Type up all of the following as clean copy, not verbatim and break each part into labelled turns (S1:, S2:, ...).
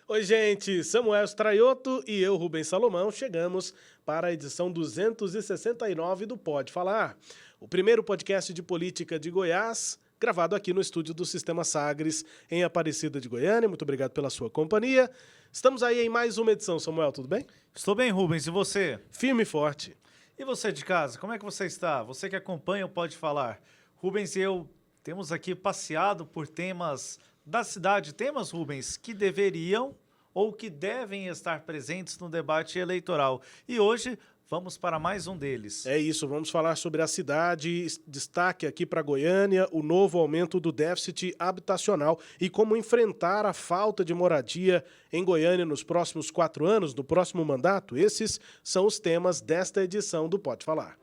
S1: Oi, gente, Samuel Straioto e eu, Rubens Salomão, chegamos para a edição 269 do Pode Falar, o primeiro podcast de política de Goiás, gravado aqui no estúdio do Sistema Sagres, em Aparecida de Goiânia. Muito obrigado pela sua companhia. Estamos aí em mais uma edição, Samuel, tudo bem?
S2: Estou bem, Rubens, e você?
S1: Firme e forte.
S2: E você de casa, como é que você está? Você que acompanha o Pode Falar. Rubens e eu temos aqui passeado por temas da cidade, temas, Rubens, que deveriam ou que devem estar presentes no debate eleitoral. E hoje vamos para mais um deles.
S1: É isso, vamos falar sobre a cidade, destaque aqui para Goiânia, o novo aumento do déficit habitacional e como enfrentar a falta de moradia em Goiânia nos próximos 4 anos, no próximo mandato. Esses são os temas desta edição do Pode Falar.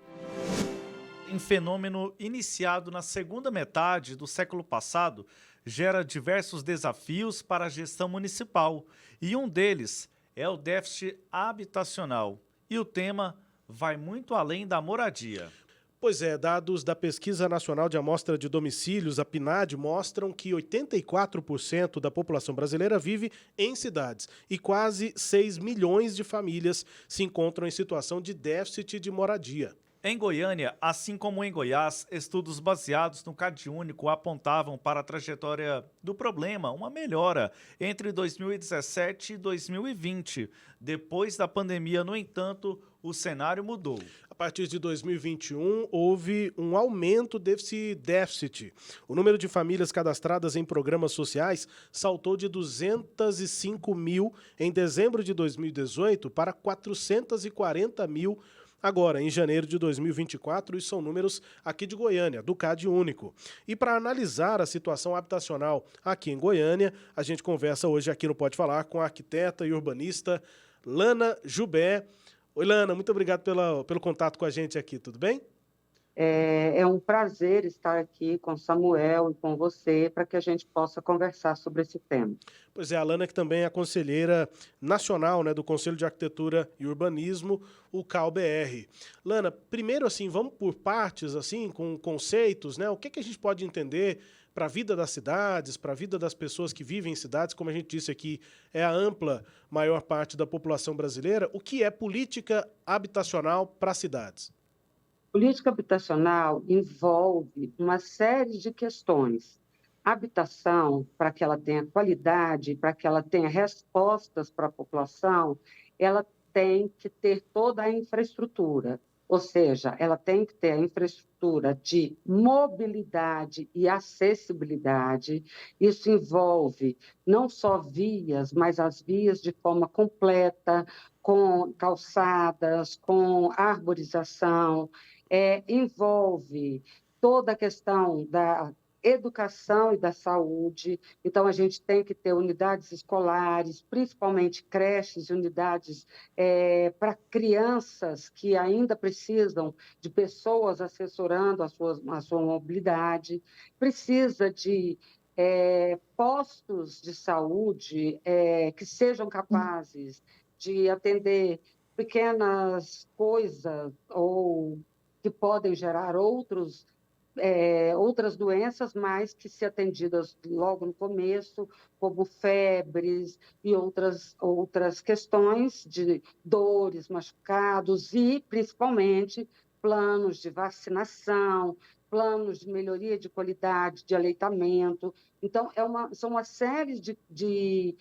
S2: Um fenômeno iniciado na segunda metade do século passado gera diversos desafios para a gestão municipal e um deles é o déficit habitacional. E o tema vai muito além da moradia.
S1: Pois é, dados da Pesquisa Nacional de Amostra de Domicílios, a PNAD, mostram que 84% da população brasileira vive em cidades e quase 6 milhões de famílias se encontram em situação de déficit de moradia.
S2: Em Goiânia, assim como em Goiás, estudos baseados no CadÚnico apontavam para a trajetória do problema uma melhora entre 2017 e 2020. Depois da pandemia, no entanto, o cenário mudou.
S1: A partir de 2021, houve um aumento desse déficit. O número de famílias cadastradas em programas sociais saltou de 205 mil em dezembro de 2018 para 440 mil agora, em janeiro de 2024, e são números aqui de Goiânia, do CadÚnico. E para analisar a situação habitacional aqui em Goiânia, a gente conversa hoje aqui no Pode Falar com a arquiteta e urbanista Lana Jubé. Oi, Lana, muito obrigado pelo contato com a gente aqui, tudo bem?
S3: É um prazer estar aqui com Samuel e com você para que a gente possa conversar sobre esse tema.
S1: Pois é, a Lana que também é conselheira nacional, né, do Conselho de Arquitetura e Urbanismo, o CAU-BR. Lana, primeiro assim, vamos por partes, assim, com conceitos, né? O que a gente pode entender para a vida das cidades, para a vida das pessoas que vivem em cidades, como a gente disse aqui, é a ampla maior parte da população brasileira. O que é política habitacional para cidades?
S3: Política habitacional envolve uma série de questões. A habitação, para que ela tenha qualidade, para que ela tenha respostas para a população, ela tem que ter toda a infraestrutura, ou seja, ela tem que ter a infraestrutura de mobilidade e acessibilidade. Isso envolve não só vias, mas as vias de forma completa, com calçadas, com arborização, envolve toda a questão da educação e da saúde. Então, a gente tem que ter unidades escolares, principalmente creches e unidades para crianças que ainda precisam de pessoas assessorando a sua mobilidade. Precisa de postos de saúde que sejam capazes de atender pequenas coisas ou que podem gerar outras doenças, mas que, se atendidas logo no começo, como febres e outras questões de dores, machucados e, principalmente, planos de vacinação, planos de melhoria de qualidade de aleitamento. Então, são uma série de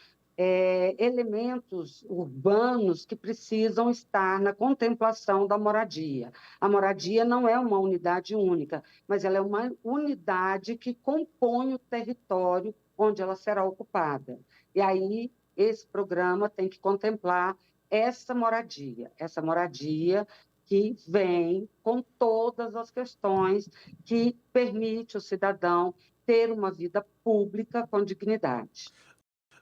S3: elementos urbanos que precisam estar na contemplação da moradia. A moradia não é uma unidade única, mas ela é uma unidade que compõe o território onde ela será ocupada. E aí, esse programa tem que contemplar essa moradia que vem com todas as questões que permite o cidadão ter uma vida pública com dignidade.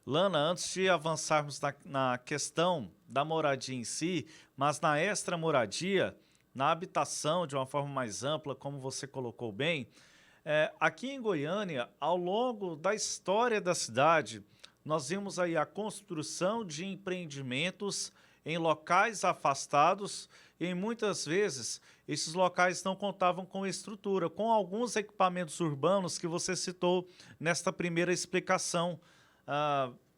S2: Lana, antes de avançarmos na questão da moradia em si, mas na extra-moradia, na habitação de uma forma mais ampla, como você colocou bem, Aqui em Goiânia, ao longo da história da cidade, nós vimos aí a construção de empreendimentos em locais afastados e muitas vezes esses locais não contavam com estrutura, com alguns equipamentos urbanos que você citou nesta primeira explicação.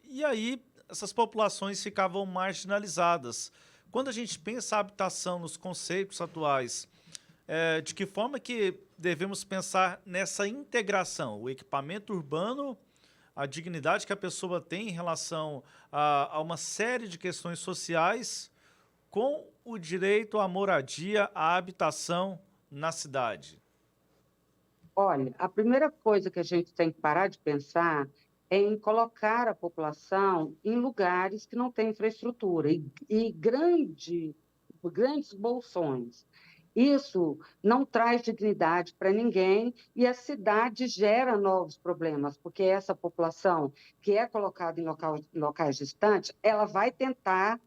S2: E aí essas populações ficavam marginalizadas. Quando a gente pensa a habitação nos conceitos atuais, de que forma que devemos pensar nessa integração, o equipamento urbano, a dignidade que a pessoa tem em relação a uma série de questões sociais, com o direito à moradia, à habitação na cidade?
S3: Olha, a primeira coisa que a gente tem que parar de pensar é em colocar a população em lugares que não têm infraestrutura e grandes bolsões. Isso não traz dignidade para ninguém e a cidade gera novos problemas, porque essa população que é colocada em locais distantes, ela vai tentar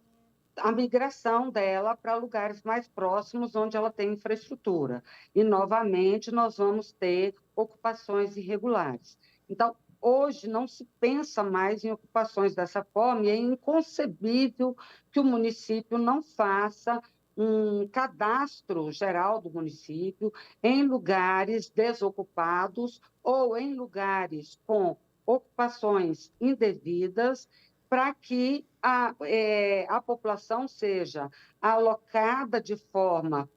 S3: a migração dela para lugares mais próximos onde ela tem infraestrutura. E, novamente, nós vamos ter ocupações irregulares. Então, hoje não se pensa mais em ocupações dessa forma e é inconcebível que o município não faça um cadastro geral do município em lugares desocupados ou em lugares com ocupações indevidas para que a população seja alocada de forma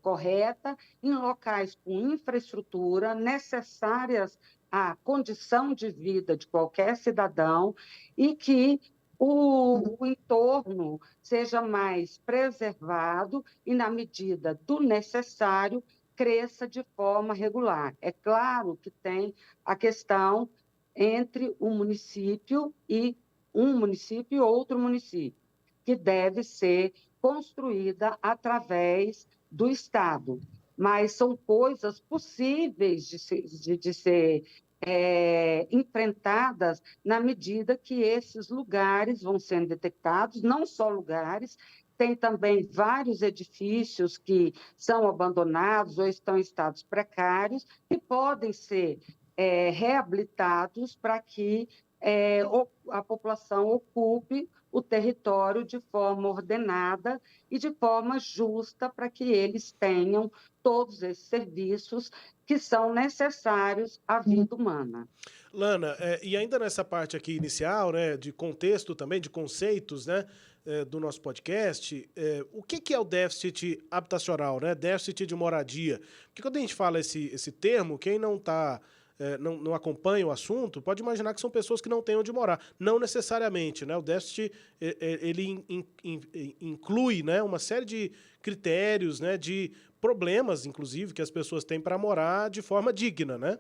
S3: correta em locais com infraestrutura necessárias à condição de vida de qualquer cidadão e que o entorno seja mais preservado e, na medida do necessário, cresça de forma regular. É claro que tem a questão entre um município e outro município, que deve ser construída através do Estado. Mas são coisas possíveis de ser enfrentadas na medida que esses lugares vão sendo detectados, não só lugares, tem também vários edifícios que são abandonados ou estão em estados precários, que podem ser reabilitados para que a população ocupe o território de forma ordenada e de forma justa para que eles tenham todos esses serviços que são necessários à vida humana.
S1: Lana, e ainda nessa parte aqui inicial, né, de contexto também, de conceitos, né, do nosso podcast, o que é o déficit habitacional, né, déficit de moradia? Porque quando a gente fala esse termo, quem não está não acompanha o assunto, pode imaginar que são pessoas que não têm onde morar. Não necessariamente, né? O déficit ele inclui, né, uma série de critérios, né, de problemas, inclusive, que as pessoas têm para morar de forma digna, né?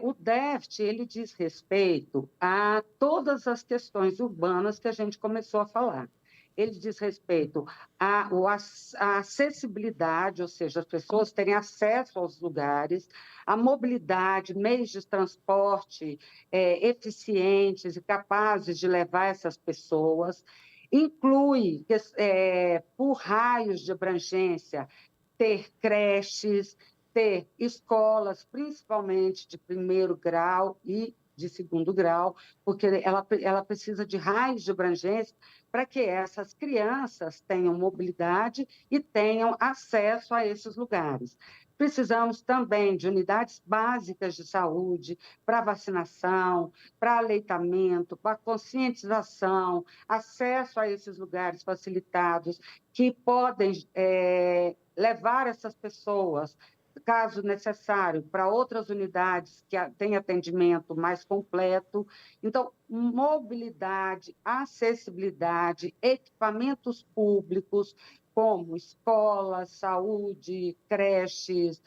S3: O déficit, ele diz respeito a todas as questões urbanas que a gente começou a falar. Ele diz respeito à acessibilidade, ou seja, as pessoas terem acesso aos lugares, a mobilidade, meios de transporte eficientes e capazes de levar essas pessoas, inclui, por raios de abrangência, ter creches, ter escolas, principalmente de primeiro grau e de segundo grau, porque ela precisa de raios de abrangência para que essas crianças tenham mobilidade e tenham acesso a esses lugares. Precisamos também de unidades básicas de saúde para vacinação, para aleitamento, para conscientização, acesso a esses lugares facilitados que podem levar essas pessoas, caso necessário, para outras unidades que têm atendimento mais completo. Então, mobilidade, acessibilidade, equipamentos públicos, como escolas, saúde, creches,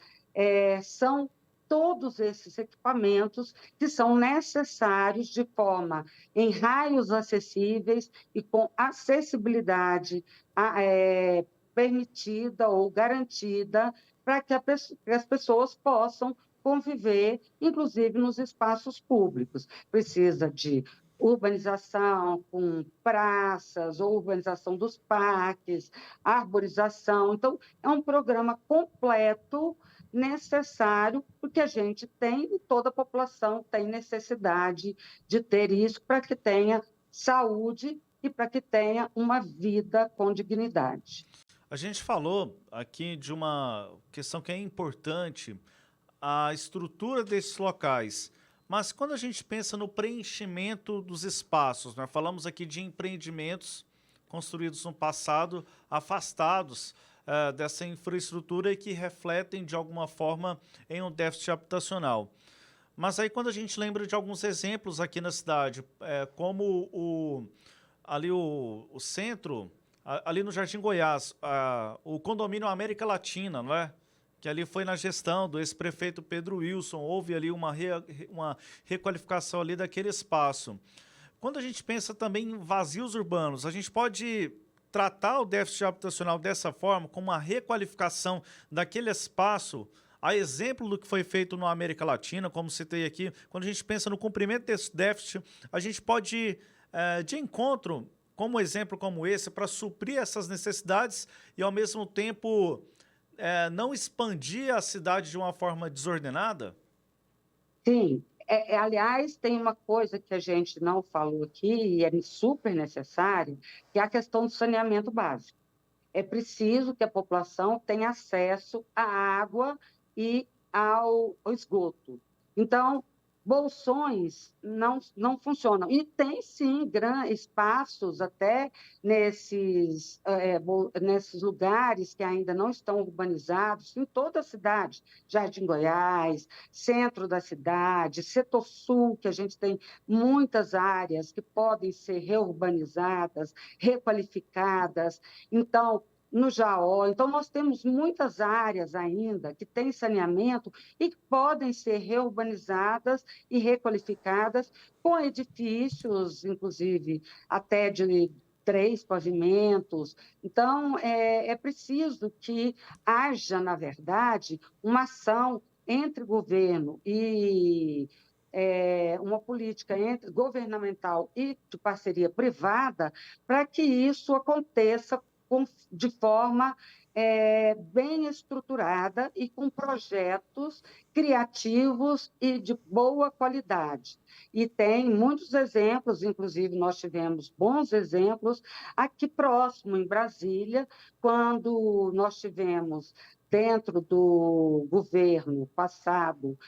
S3: são todos esses equipamentos que são necessários de forma em raios acessíveis e com acessibilidade permitida ou garantida para que as pessoas possam conviver, inclusive nos espaços públicos. Precisa de urbanização com praças, ou urbanização dos parques, arborização. Então, é um programa completo necessário, porque a gente tem, e toda a população tem necessidade de ter isso para que tenha saúde e para que tenha uma vida com dignidade.
S2: A gente falou aqui de uma questão que é importante, a estrutura desses locais. Mas quando a gente pensa no preenchimento dos espaços, nós falamos aqui de empreendimentos construídos no passado, afastados dessa infraestrutura e que refletem de alguma forma em um déficit habitacional. Mas aí quando a gente lembra de alguns exemplos aqui na cidade, como ali o centro, ali no Jardim Goiás, o condomínio América Latina, não é? Que ali foi na gestão do ex-prefeito Pedro Wilson, houve ali uma requalificação ali daquele espaço. Quando a gente pensa também em vazios urbanos, a gente pode tratar o déficit habitacional dessa forma, como uma requalificação daquele espaço, a exemplo do que foi feito na América Latina, como citei aqui, quando a gente pensa no cumprimento desse déficit, a gente pode ir de encontro, como exemplo como esse, para suprir essas necessidades e, ao mesmo tempo, não expandir a cidade de uma forma desordenada?
S3: Sim, aliás, tem uma coisa que a gente não falou aqui e é super necessário, que é a questão do saneamento básico. É preciso que a população tenha acesso à água e ao esgoto. Então, bolsões não funcionam. E tem, sim, espaços até nesses lugares que ainda não estão urbanizados, em toda a cidade. Jardim Goiás, centro da cidade, setor sul, que a gente tem muitas áreas que podem ser reurbanizadas, requalificadas. Então, no Jaó. Então, nós temos muitas áreas ainda que têm saneamento e que podem ser reurbanizadas e requalificadas com edifícios, inclusive, até de 3 pavimentos. Então, é preciso que haja, na verdade, uma ação entre governo e uma política governamental e de parceria privada para que isso aconteça de forma bem estruturada e com projetos criativos e de boa qualidade. E tem muitos exemplos, inclusive nós tivemos bons exemplos aqui próximo, em Brasília, quando nós tivemos dentro do governo passado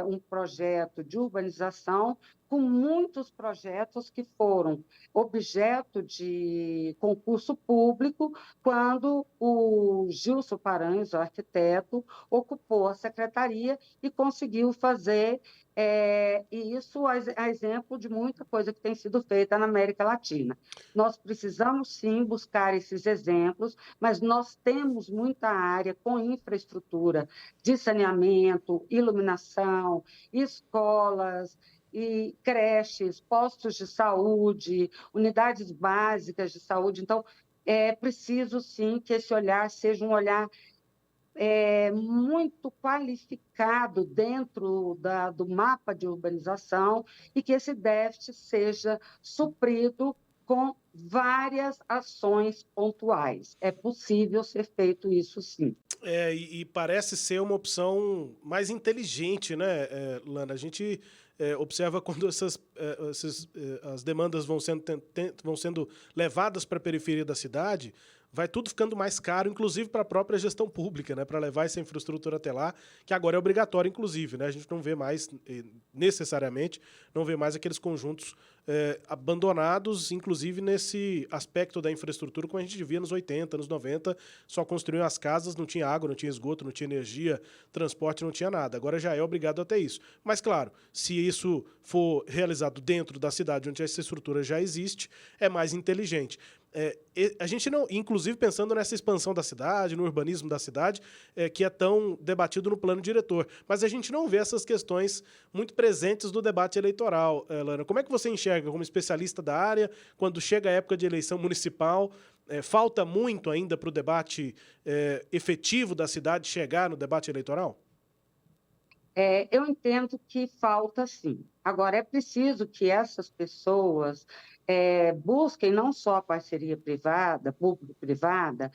S3: um projeto de urbanização com muitos projetos que foram objeto de concurso público quando o Gilson Paranhos, o arquiteto, ocupou a secretaria e conseguiu fazer e isso a exemplo de muita coisa que tem sido feita na América Latina. Nós precisamos, sim, buscar esses exemplos, mas nós temos muita área com infraestrutura de saneamento, iluminação, escolas, e creches, postos de saúde, unidades básicas de saúde. Então, é preciso, sim, que esse olhar seja um olhar muito qualificado dentro do mapa de urbanização e que esse déficit seja suprido com várias ações pontuais. É possível ser feito isso, sim.
S1: E parece ser uma opção mais inteligente, né, Lana? A gente observa quando as demandas vão sendo levadas para a periferia da cidade, vai tudo ficando mais caro, inclusive para a própria gestão pública, né, para levar essa infraestrutura até lá, que agora é obrigatório, inclusive, né? A gente não vê mais, necessariamente, não vê mais aqueles conjuntos abandonados, inclusive nesse aspecto da infraestrutura, como a gente via nos 80, nos 90, só construíam as casas, não tinha água, não tinha esgoto, não tinha energia, transporte, não tinha nada. Agora já é obrigado a ter isso. Mas, claro, se isso for realizado dentro da cidade onde essa estrutura já existe, é mais inteligente. A gente não, inclusive pensando nessa expansão da cidade, no urbanismo da cidade, que é tão debatido no plano diretor, mas a gente não vê essas questões muito presentes no debate eleitoral, Lana. Como é que você enxerga como especialista da área, quando chega a época de eleição municipal, falta muito ainda para o debate efetivo da cidade chegar no debate eleitoral?
S3: Eu entendo que falta sim. Agora, é preciso que essas pessoas busquem não só a parceria privada, público-privada,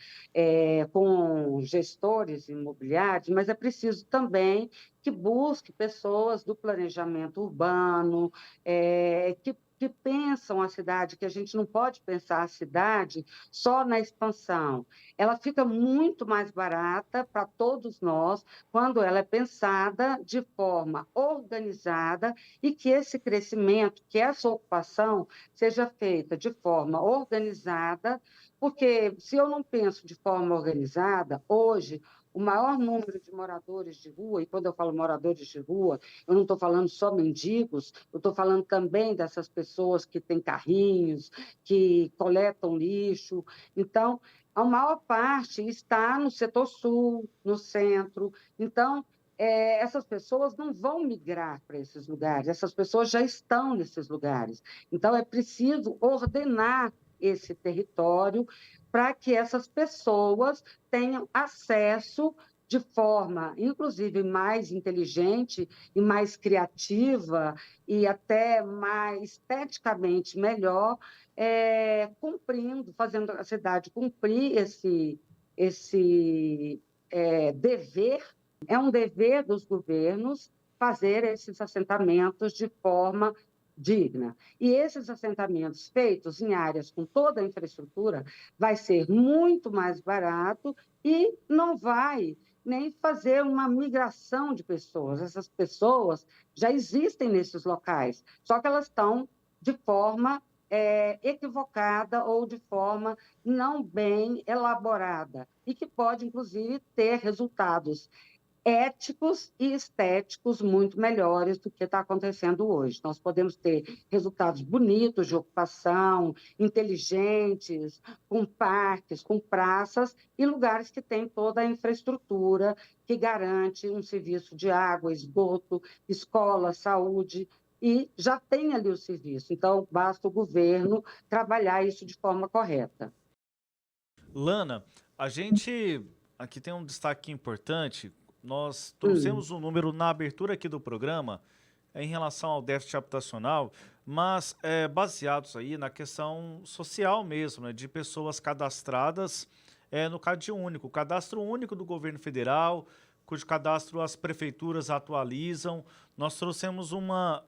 S3: com gestores imobiliários, mas é preciso também que busque pessoas do planejamento urbano, que pensam a cidade, que a gente não pode pensar a cidade só na expansão. Ela fica muito mais barata para todos nós quando ela é pensada de forma organizada e que esse crescimento, que essa ocupação seja feita de forma organizada, porque se eu não penso de forma organizada, hoje o maior número de moradores de rua, e quando eu falo moradores de rua, eu não estou falando só mendigos, eu estou falando também dessas pessoas que têm carrinhos, que coletam lixo. Então, a maior parte está no setor sul, no centro. Então, essas pessoas não vão migrar para esses lugares, essas pessoas já estão nesses lugares. Então, é preciso ordenar esse território para que essas pessoas tenham acesso de forma, inclusive, mais inteligente e mais criativa e até mais esteticamente melhor, cumprindo, fazendo a cidade cumprir esse dever. É um dever dos governos fazer esses assentamentos de forma digna. E esses assentamentos feitos em áreas com toda a infraestrutura vai ser muito mais barato e não vai nem fazer uma migração de pessoas. Essas pessoas já existem nesses locais, só que elas estão de forma equivocada ou de forma não bem elaborada e que pode, inclusive, ter resultados éticos e estéticos muito melhores do que está acontecendo hoje. Nós podemos ter resultados bonitos de ocupação, inteligentes, com parques, com praças e lugares que têm toda a infraestrutura que garante um serviço de água, esgoto, escola, saúde, e já tem ali o serviço. Então, basta o governo trabalhar isso de forma correta.
S2: Lana, a gente aqui tem um destaque importante. Nós
S3: Hum.
S2: trouxemos um número na abertura aqui do programa em relação ao déficit habitacional, mas baseados aí na questão social mesmo, né, de pessoas cadastradas no Cade Único, o cadastro único do governo federal, cujo cadastro as prefeituras atualizam. Nós trouxemos uma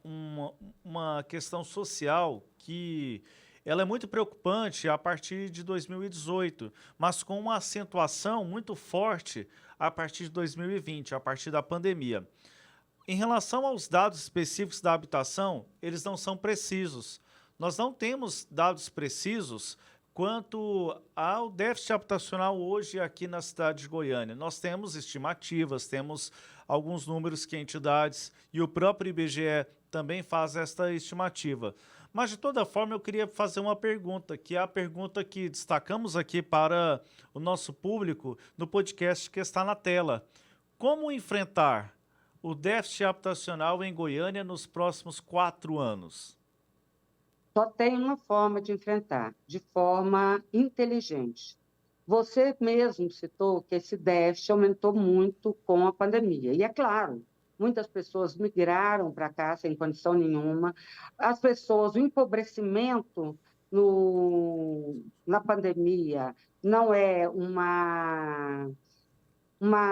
S2: questão social que ela é muito preocupante a partir de 2018, mas com uma acentuação muito forte a partir de 2020, a partir da pandemia. Em relação aos dados específicos da habitação, eles não são precisos. Nós não temos dados precisos quanto ao déficit habitacional hoje aqui na cidade de Goiânia. Nós temos estimativas, temos alguns números que entidades e o próprio IBGE também faz esta estimativa. Mas, de toda forma, eu queria fazer uma pergunta, que é a pergunta que destacamos aqui para o nosso público no podcast que está na tela. Como enfrentar o déficit habitacional em Goiânia nos próximos 4 anos?
S3: Só tem uma forma de enfrentar, de forma inteligente. Você mesmo citou que esse déficit aumentou muito com a pandemia. E é claro, muitas pessoas migraram para cá sem condição nenhuma. As pessoas, o empobrecimento na pandemia não é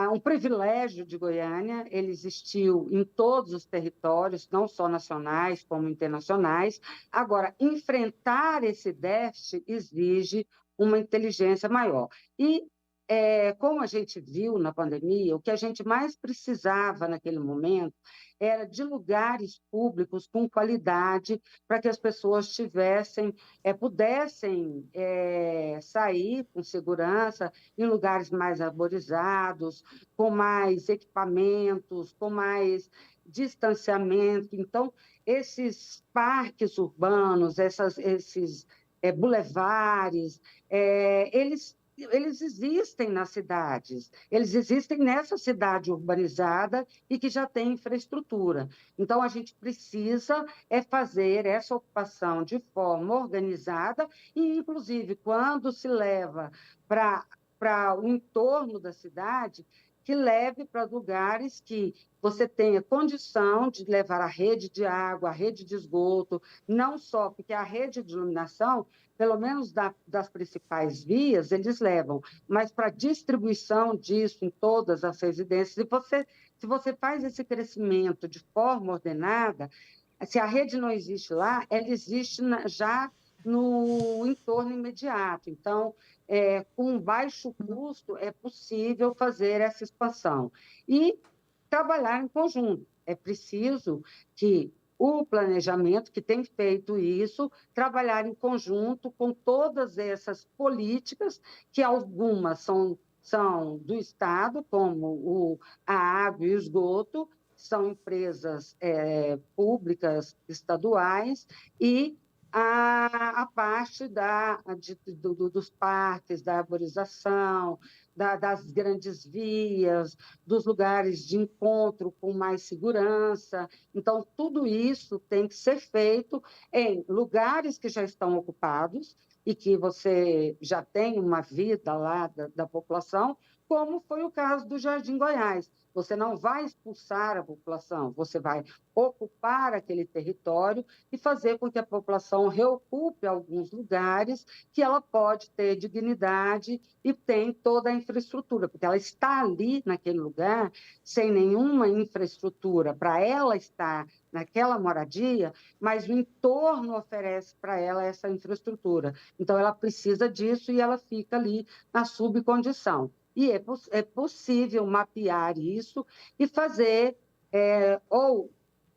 S3: um privilégio de Goiânia, ele existiu em todos os territórios, não só nacionais como internacionais. Agora, enfrentar esse déficit exige uma inteligência maior. E, como a gente viu na pandemia, o que a gente mais precisava naquele momento era de lugares públicos com qualidade para que as pessoas pudessem sair com segurança em lugares mais arborizados, com mais equipamentos, com mais distanciamento. Então, esses parques urbanos, esses bulevares, eles existem nas cidades, eles existem nessa cidade urbanizada e que já tem infraestrutura. Então, a gente precisa fazer essa ocupação de forma organizada e, inclusive, quando se leva para o entorno da cidade, que leve para lugares que você tenha condição de levar a rede de água, a rede de esgoto, não só porque a rede de iluminação, pelo menos das principais vias, eles levam, mas para distribuição disso em todas as residências, se você faz esse crescimento de forma ordenada, se a rede não existe lá, ela existe já no entorno imediato. Então, com baixo custo, é possível fazer essa expansão. E trabalhar em conjunto. É preciso que o planejamento, que tem feito isso, trabalhar em conjunto com todas essas políticas, que algumas são do Estado, como a água e o esgoto, são empresas públicas estaduais, e a parte dos parques, da arborização, das grandes vias, dos lugares de encontro com mais segurança. Então, tudo isso tem que ser feito em lugares que já estão ocupados e que você já tem uma vida lá da população, como foi o caso do Jardim Goiás. Você não vai expulsar a população, você vai ocupar aquele território e fazer com que a população reocupe alguns lugares que ela pode ter dignidade e tem toda a infraestrutura, porque ela está ali naquele lugar sem nenhuma infraestrutura para ela estar naquela moradia, mas o entorno oferece para ela essa infraestrutura. Então, ela precisa disso e ela fica ali na subcondição. E é possível mapear isso e fazer ou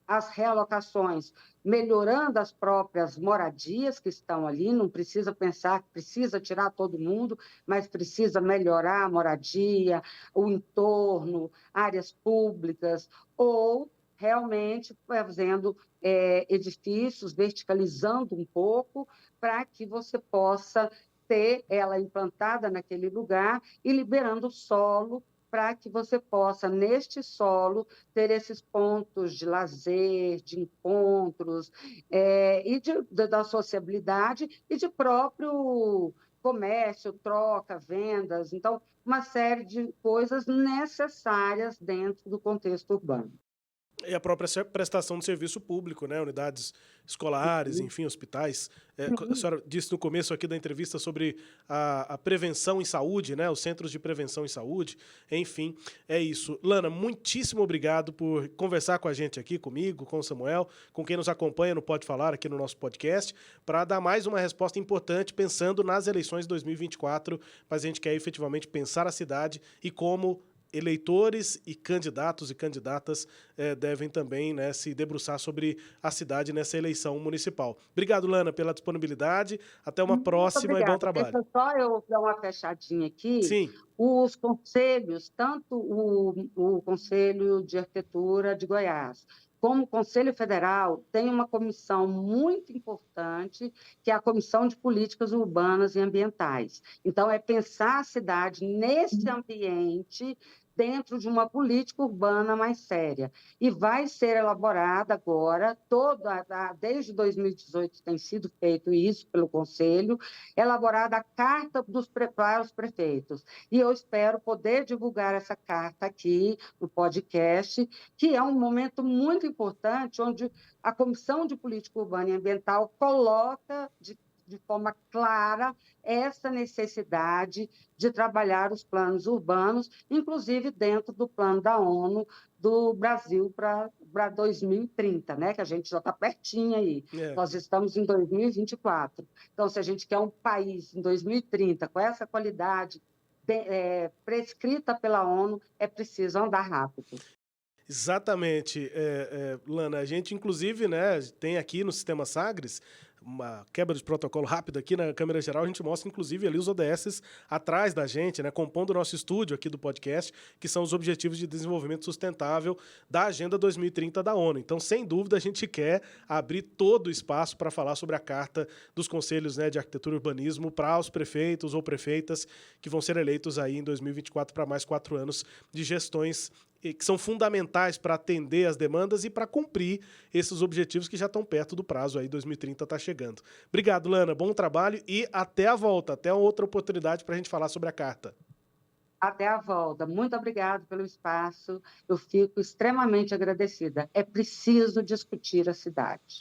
S3: as realocações, melhorando as próprias moradias que estão ali, não precisa pensar que precisa tirar todo mundo, mas precisa melhorar a moradia, o entorno, áreas públicas, ou realmente fazendo edifícios, verticalizando um pouco, para que você possa ter ela implantada naquele lugar e liberando solo para que você possa, neste solo, ter esses pontos de lazer, de encontros, da sociabilidade e de próprio comércio, troca, vendas. Então, uma série de coisas necessárias dentro do contexto urbano.
S1: E a própria prestação de serviço público, né? Unidades escolares, enfim, hospitais. A senhora disse no começo aqui da entrevista sobre a prevenção em saúde, né? Os centros de prevenção em saúde. Enfim, é isso. Lana, muitíssimo obrigado por conversar com a gente aqui, comigo, com o Samuel, com quem nos acompanha no Pode Falar aqui no nosso podcast, para dar mais uma resposta importante pensando nas eleições de 2024, mas a gente quer efetivamente pensar a cidade e como eleitores e candidatos e candidatas devem também, né, se debruçar sobre a cidade nessa eleição municipal. Obrigado, Lana, pela disponibilidade. Até uma próxima e bom trabalho.
S3: Deixa só eu dar uma fechadinha aqui.
S1: Sim.
S3: Os conselhos, tanto o Conselho de Arquitetura de Goiás, como o Conselho Federal, tem uma comissão muito importante, que é a Comissão de Políticas Urbanas e Ambientais. Então, é pensar a cidade nesse ambiente, dentro de uma política urbana mais séria. E vai ser elaborada agora, desde 2018 tem sido feito isso pelo Conselho, elaborada a carta para os prefeitos. E eu espero poder divulgar essa carta aqui no podcast, que é um momento muito importante, onde a Comissão de Política Urbana e Ambiental coloca de forma clara essa necessidade de trabalhar os planos urbanos, inclusive dentro do plano da ONU do Brasil para 2030, né? Que a gente já está pertinho aí. Nós estamos em 2024. Então, se a gente quer um país em 2030 com essa qualidade prescrita pela ONU, é preciso andar rápido.
S1: Exatamente, Lana. A gente, inclusive, né, tem aqui no Sistema Sagres uma quebra de protocolo rápida aqui na câmera geral, a gente mostra, inclusive, ali os ODS atrás da gente, né, compondo o nosso estúdio aqui do podcast, que são os Objetivos de Desenvolvimento Sustentável da Agenda 2030 da ONU. Então, sem dúvida, a gente quer abrir todo o espaço para falar sobre a Carta dos Conselhos, né, de Arquitetura e Urbanismo para os prefeitos ou prefeitas que vão ser eleitos aí em 2024 para mais 4 anos de gestões que são fundamentais para atender as demandas e para cumprir esses objetivos que já estão perto do prazo, aí 2030 está chegando. Obrigado, Lana, bom trabalho e até a volta, até outra oportunidade para a gente falar sobre a carta.
S3: Até a volta. Muito obrigado pelo espaço. Eu fico extremamente agradecida. É preciso discutir a cidade.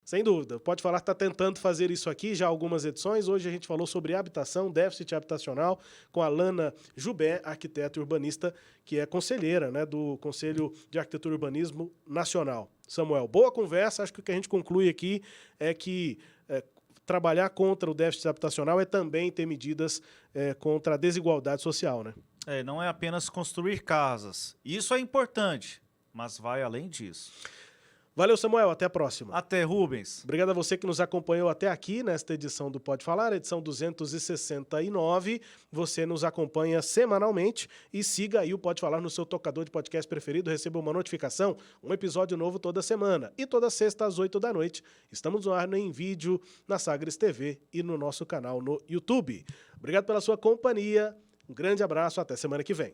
S1: Sem dúvida. Pode Falar está tentando fazer isso aqui já há algumas edições. Hoje a gente falou sobre habitação, déficit habitacional, com a Lana Jubé, arquiteta e urbanista, que é conselheira, né, do Conselho de Arquitetura e Urbanismo Nacional. Samuel, boa conversa. Acho que o que a gente conclui aqui é que trabalhar contra o déficit habitacional é também ter medidas contra a desigualdade social, né?
S2: Não é apenas construir casas. Isso é importante, mas vai além disso.
S1: Valeu, Samuel. Até a próxima.
S2: Até, Rubens.
S1: Obrigado a você que nos acompanhou até aqui nesta edição do Pode Falar, edição 269. Você nos acompanha semanalmente e siga aí o Pode Falar no seu tocador de podcast preferido. Receba uma notificação, um episódio novo toda semana. E toda sexta às 8 da noite. Estamos no ar em vídeo na Sagres TV e no nosso canal no YouTube. Obrigado pela sua companhia. Um grande abraço. Até semana que vem.